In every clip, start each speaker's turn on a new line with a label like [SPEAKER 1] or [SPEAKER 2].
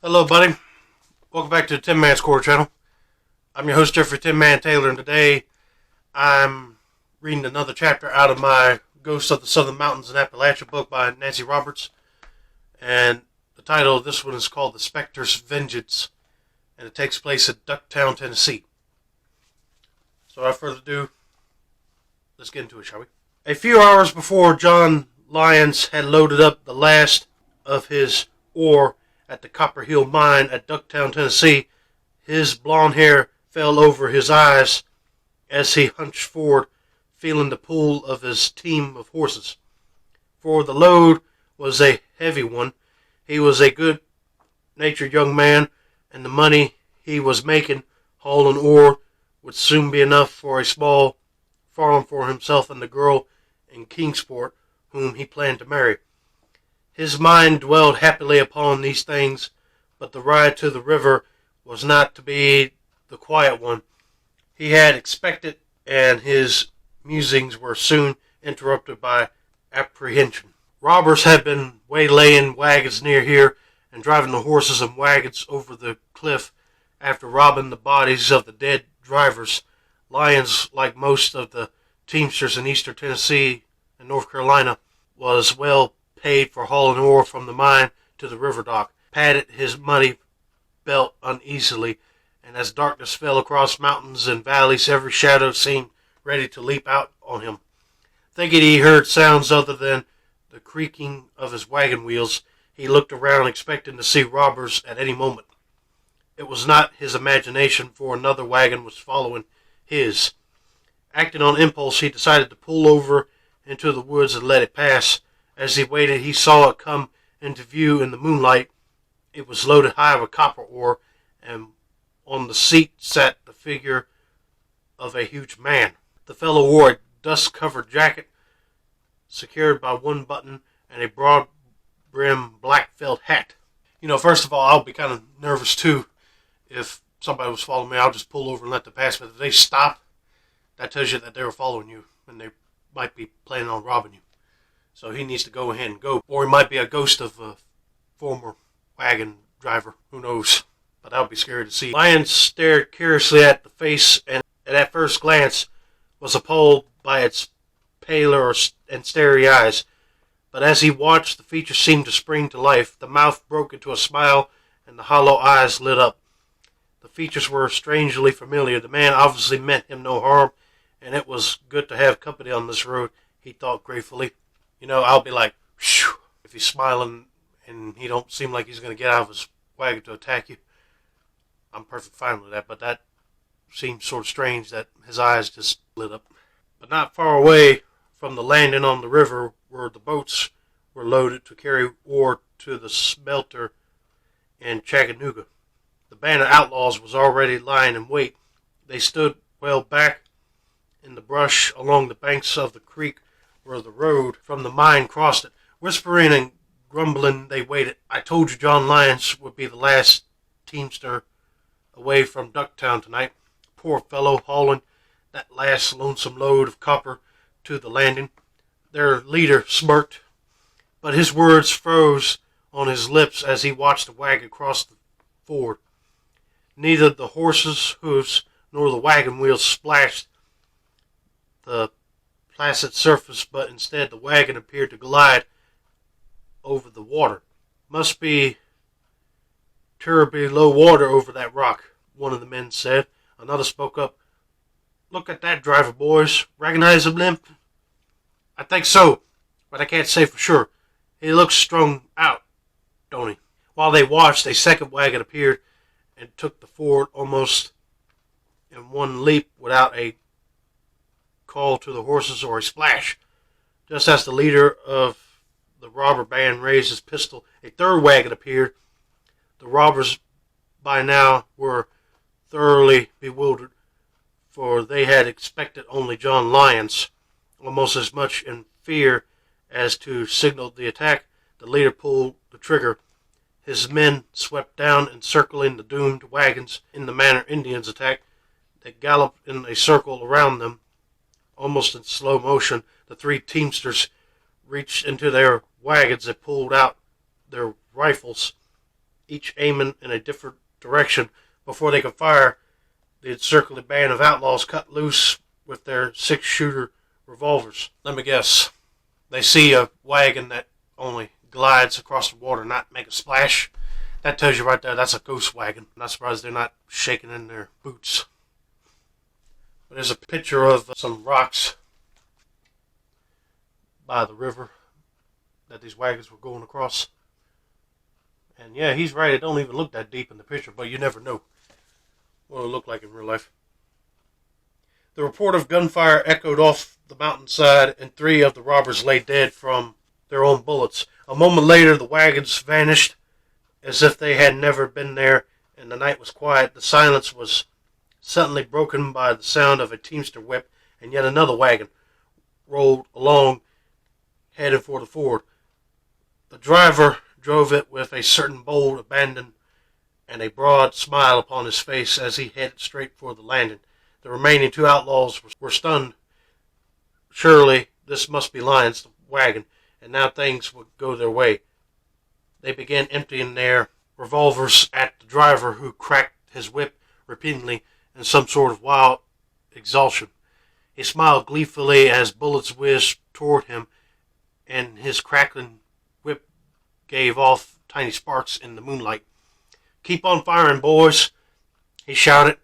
[SPEAKER 1] Hello, buddy. Welcome back to the Tin Man Score channel. I'm your host, Jeffrey Tin Man Taylor, and today I'm reading another chapter out of my Ghosts of the Southern Mountains in Appalachia book by Nancy Roberts. And the title of this one is called The Specter's Vengeance, and it takes place at Ducktown, Tennessee. So without further ado, let's get into it, shall we? A few hours before John Lyons had loaded up the last of his ore at the Copper Hill Mine at Ducktown, Tennessee, his blond hair fell over his eyes as he hunched forward, feeling the pull of his team of horses. For the load was a heavy one. He was a good-natured young man, and the money he was making hauling ore would soon be enough for a small farm for himself and the girl in Kingsport whom he planned to marry. His mind dwelled happily upon these things, but the ride to the river was not to be the quiet one he had expected, and his musings were soon interrupted by apprehension. Robbers had been waylaying wagons near here and driving the horses and wagons over the cliff after robbing the bodies of the dead drivers. Lyons, like most of the teamsters in eastern Tennessee and North Carolina, was well paid for hauling ore from the mine to the river dock, patted his money belt uneasily, and as darkness fell across mountains and valleys, every shadow seemed ready to leap out on him. Thinking he heard sounds other than the creaking of his wagon wheels, he looked around expecting to see robbers at any moment. It was not his imagination, for another wagon was following his. Acting on impulse, he decided to pull over into the woods and let it pass. As he waited, he saw it come into view in the moonlight. It was loaded high with copper ore, and on the seat sat the figure of a huge man. The fellow wore a dust-covered jacket secured by one button and a broad-brimmed black felt hat. First of all, I'll be kind of nervous too. If somebody was following me, I'll just pull over and let them pass. But if they stop, that tells you that they were following you, and they might be planning on robbing you. So he needs to go ahead and go. Or he might be a ghost of a former wagon driver. Who knows? But that would be scary to see. Lyons stared curiously at the face, and at first glance was appalled by its paler and starry eyes. But as he watched, the features seemed to spring to life. The mouth broke into a smile, and the hollow eyes lit up. The features were strangely familiar. The man obviously meant him no harm, and it was good to have company on this road, he thought gratefully. I'll be like, phew, if he's smiling and he don't seem like he's going to get out of his wagon to attack you. I'm perfectly fine with that, but that seemed sort of strange that his eyes just lit up. But not far away from the landing on the river where the boats were loaded to carry ore to the Specter in Chattanooga. The band of outlaws was already lying in wait. They stood well back in the brush along the banks of the creek where the road from the mine crossed it. Whispering and grumbling, they waited. I told you John Lyons would be the last teamster away from Ducktown tonight. Poor fellow, hauling that last lonesome load of copper to the landing. Their leader smirked, but his words froze on his lips as he watched the wagon cross the ford. Neither the horses' hoofs nor the wagon wheels splashed the placid surface, but instead the wagon appeared to glide over the water. Must be terribly low water over that rock, one of the men said. Another spoke up. Look at that driver, boys. Recognize him, Limp? I think so, but I can't say for sure. He looks strung out, don't he? While they watched, a second wagon appeared and took the ford almost in one leap without a call to the horses or a splash. Just as the leader of the robber band raised his pistol, a third wagon appeared. The robbers by now were thoroughly bewildered, for they had expected only John Lyons. Almost as much in fear as to signal the attack, the leader pulled the trigger. His men swept down, encircling the doomed wagons in the manner Indians attack. They galloped in a circle around them. Almost in slow motion, the three teamsters reached into their wagons and pulled out their rifles each aiming in a different direction. Before they could fire, the encircling band of outlaws cut loose with their 6-shooter revolvers. Let me guess. They see a wagon that only glides across the water, not make a splash. That tells you right there that's a ghost wagon. I'm not surprised they're not shaking in their boots. But there's a picture of some rocks by the river that these wagons were going across. And yeah, he's right. It don't even look that deep in the picture, but you never know what it'll look like in real life. The report of gunfire echoed off the mountainside, and 3 of the robbers lay dead from their own bullets. A moment later, the wagons vanished as if they had never been there, and the night was quiet. The silence was suddenly broken by the sound of a teamster whip, and yet another wagon rolled along, headed for the ford. The driver drove it with a certain bold abandon and a broad smile upon his face as he headed straight for the landing. The remaining 2 outlaws were stunned. Surely this must be Lyon's wagon, and now things would go their way. They began emptying their revolvers at the driver, who cracked his whip repeatedly in some sort of wild exhaustion. He smiled gleefully as bullets whizzed toward him, and his crackling whip gave off tiny sparks in the moonlight. "Keep on firing, boys," he shouted.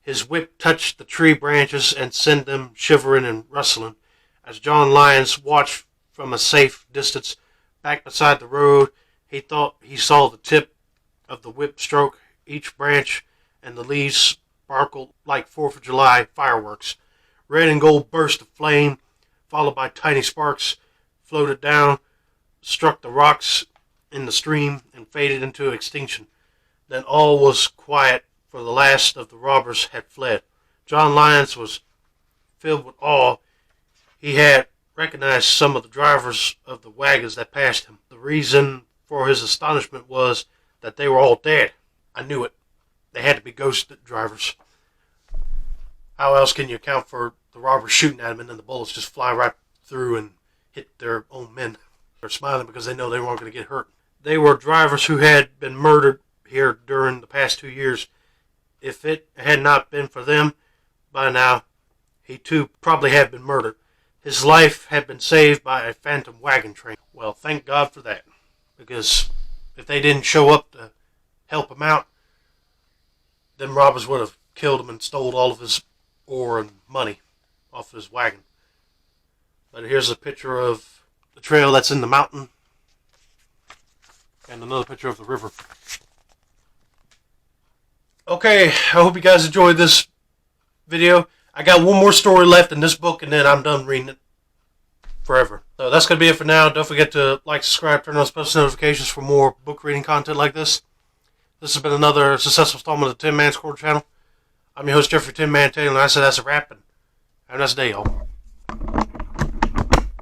[SPEAKER 1] His whip touched the tree branches and sent them shivering and rustling. As John Lyons watched from a safe distance back beside the road, he thought he saw the tip of the whip stroke each branch, and the leaves sparkled like 4th of July fireworks. Red and gold bursts of flame, followed by tiny sparks, floated down, struck the rocks in the stream, and faded into extinction. Then all was quiet, for the last of the robbers had fled. John Lyons was filled with awe. He had recognized some of the drivers of the wagons that passed him. The reason for his astonishment was that they were all dead. I knew it. They had to be ghost drivers. How else can you account for the robbers shooting at them and then the bullets just fly right through and hit their own men? They're smiling because they know they weren't going to get hurt. They were drivers who had been murdered here during the past 2 years. If it had not been for them, by now, he too probably had been murdered. His life had been saved by a phantom wagon train. Well, thank God for that. Because if they didn't show up to help him out, them robbers would have killed him and stole all of his ore and money off his wagon. But here's a picture of the trail that's in the mountain. And another picture of the river. Okay, I hope you guys enjoyed this video. I got one more story left in this book, and then I'm done reading it forever. So that's going to be it for now. Don't forget to like, subscribe, turn on special notifications for more book reading content like this. This has been another successful installment of the Tin Man's Corner channel. I'm your host, Jeffrey Tin Man Taylor, and I said that's a wrap, and have a nice day, y'all.